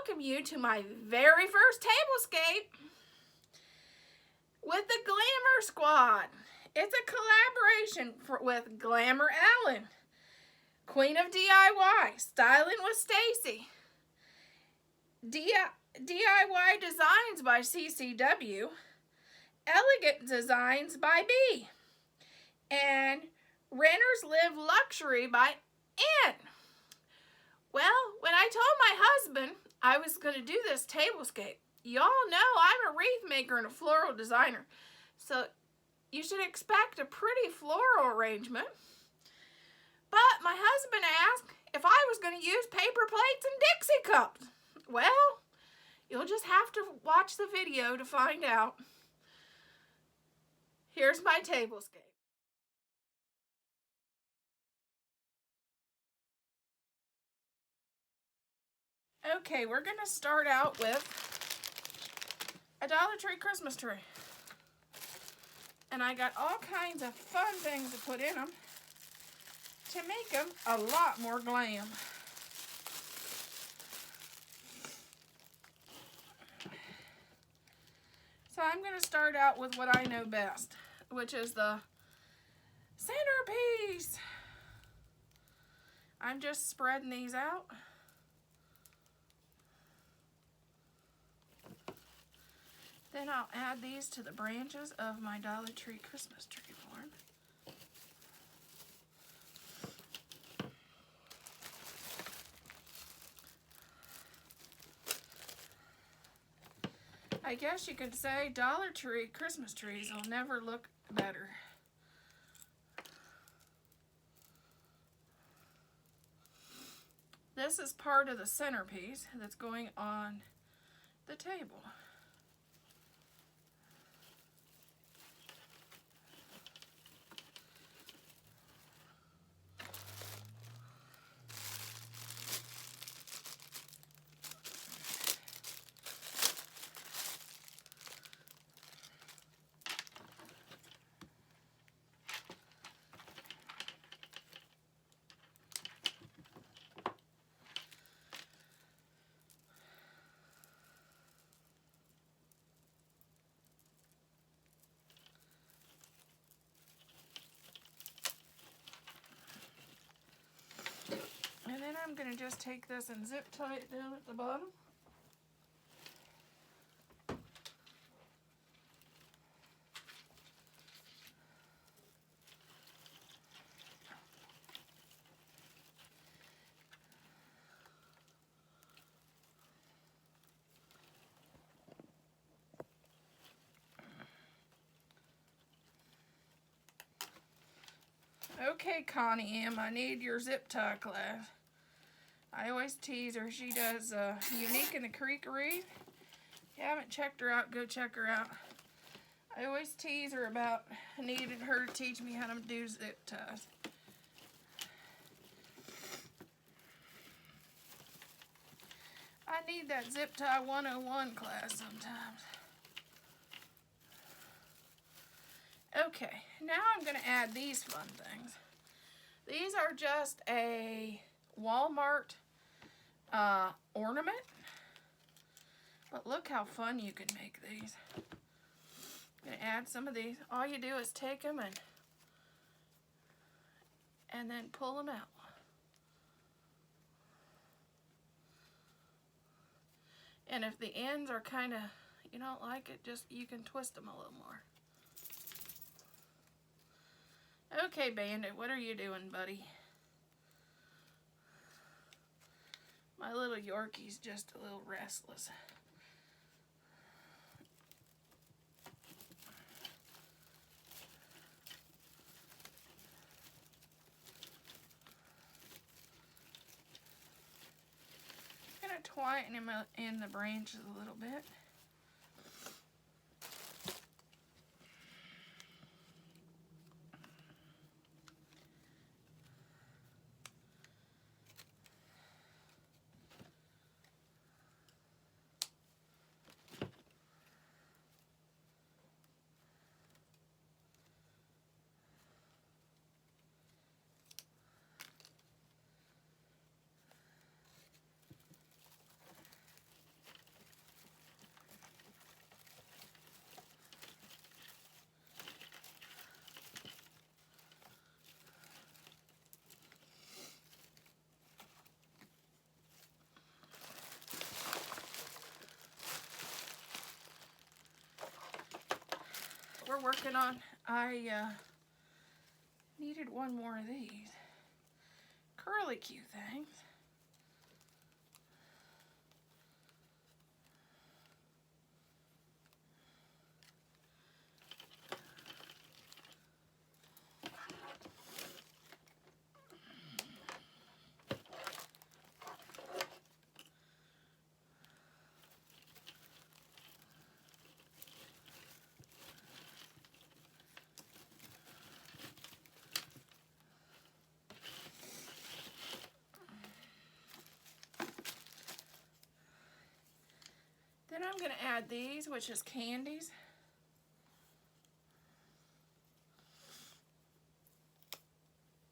welcome you to my very first tablescape with the Glamour Squad. It's a collaboration with Glamour Allen, Queen of DIY, Styling with Stacy, DIY Designs by CCW, Elegant Designs by B, and Renters Live Luxury by N. Well, when I told my husband I was going to do this tablescape, y'all know I'm a wreath maker and a floral designer, so you should expect a pretty floral arrangement. But my husband asked if I was going to use paper plates and Dixie cups. Well, you'll just have to watch the video to find out. Here's my tablescape. Okay, we're going to start out with a Dollar Tree Christmas tree. And I got all kinds of fun things to put in them to make them a lot more glam. So I'm going to start out with what I know best, which is the centerpiece. I'm just spreading these out. Then I'll add these to the branches of my Dollar Tree Christmas tree form. I guess you could say Dollar Tree Christmas trees will never look better. This is part of the centerpiece that's going on the table. And then I'm going to just take this and zip tie it down at the bottom. Okay, Connie M, I need your zip tie class. I always tease her. She does Unique in the Creekery. If you haven't checked her out, go check her out. I always tease her about needing her to teach me how to do zip ties. I need that zip tie 101 class sometimes. Okay, now I'm going to add these fun things. These are just a Walmart ornament, but look how fun you can make these. I'm going to add some of these. All you do is take them and then pull them out. And if the ends are kind of, you don't like it, just you can twist them a little more. Okay, Bandit, what are you doing, buddy? My little Yorkie's just a little restless. I'm going to twine him in the branches a little bit. we're working on. I needed one more of these curly Q things. Then I'm going to add these, which is candies.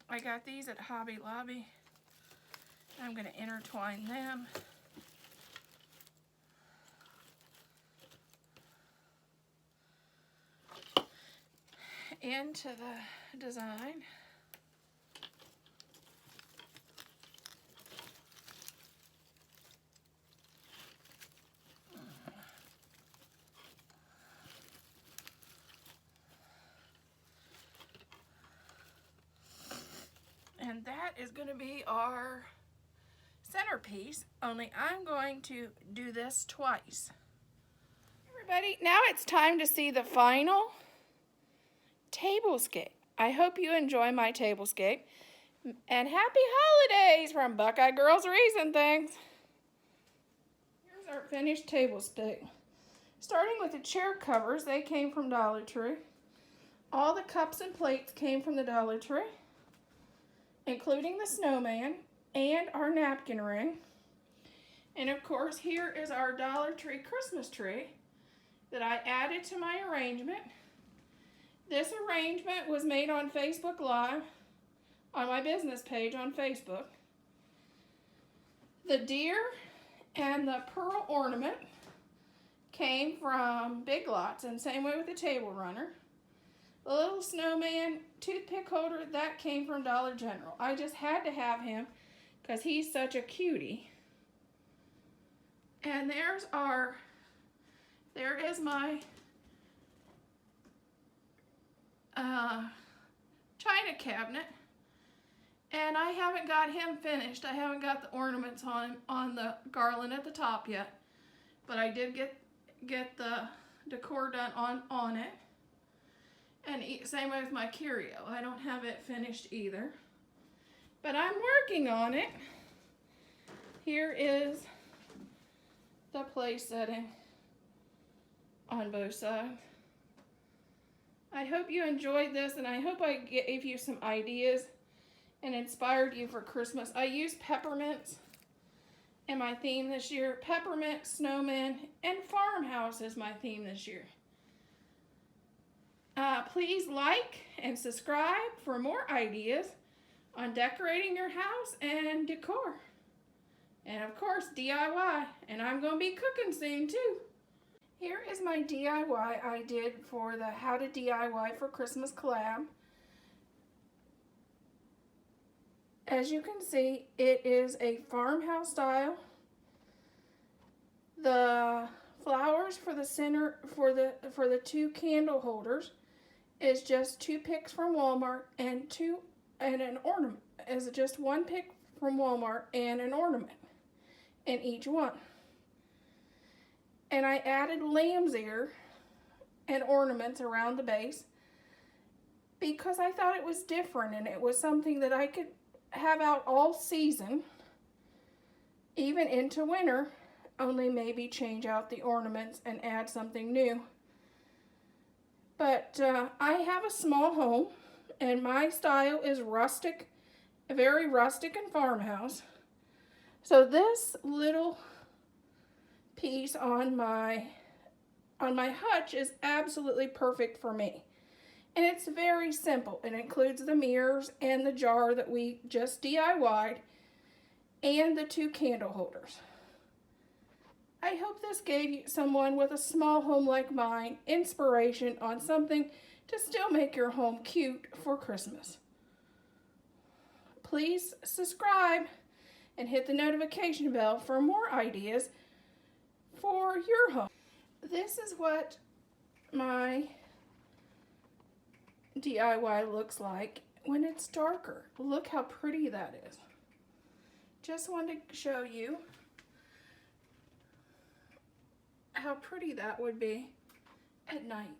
I got these at Hobby Lobby. I'm going to intertwine them. Into the design. And that is going to be our centerpiece, only I'm going to do this twice. Everybody, now it's time to see the final tablescape. I hope you enjoy my tablescape. And happy holidays from Buckeye Girls Reason Things. Here's our finished tablescape. Starting with the chair covers, they came from Dollar Tree. All the cups and plates came from the Dollar Tree, including the snowman and our napkin ring. And of course, here is our Dollar Tree Christmas tree that I added to my arrangement. This arrangement was made on Facebook Live, on my business page on Facebook. The deer and the pearl ornament came from Big Lots, and same way with the table runner. The little snowman toothpick holder, that came from Dollar General. I just had to have him because he's such a cutie. And there is my china cabinet. And I haven't got him finished. I haven't got the ornaments on the garland at the top yet. But I did get the decor done on it. And same way with my curio. I don't have it finished either. But I'm working on it. Here is the place setting on both sides. I hope you enjoyed this, and I hope I gave you some ideas and inspired you for Christmas. I used peppermints in my theme this year. Peppermint, snowman, and farmhouse is my theme this year. Please like and subscribe for more ideas on decorating your house and decor. And of course, DIY. And I'm going to be cooking soon too. Here is my DIY I did for the How to DIY for Christmas collab. As you can see, it is a farmhouse style. The flowers for the center for the two candle holders is just 2 picks from Walmart and an ornament. Is just 1 pick from Walmart and an ornament in each one. And I added lamb's ear and ornaments around the base because I thought it was different and it was something that I could have out all season, even into winter, only maybe change out the ornaments and add something new. But I have a small home and my style is rustic, very rustic and farmhouse. So this little piece on my hutch is absolutely perfect for me. And it's very simple. It includes the mirrors and the jar that we just DIY'd and the 2 candle holders. I hope this gave you someone with a small home like mine inspiration on something to still make your home cute for Christmas. Please subscribe and hit the notification bell for more ideas for your home. This is what my DIY looks like when it's darker. Look how pretty that is. Just wanted to show you how pretty that would be at night.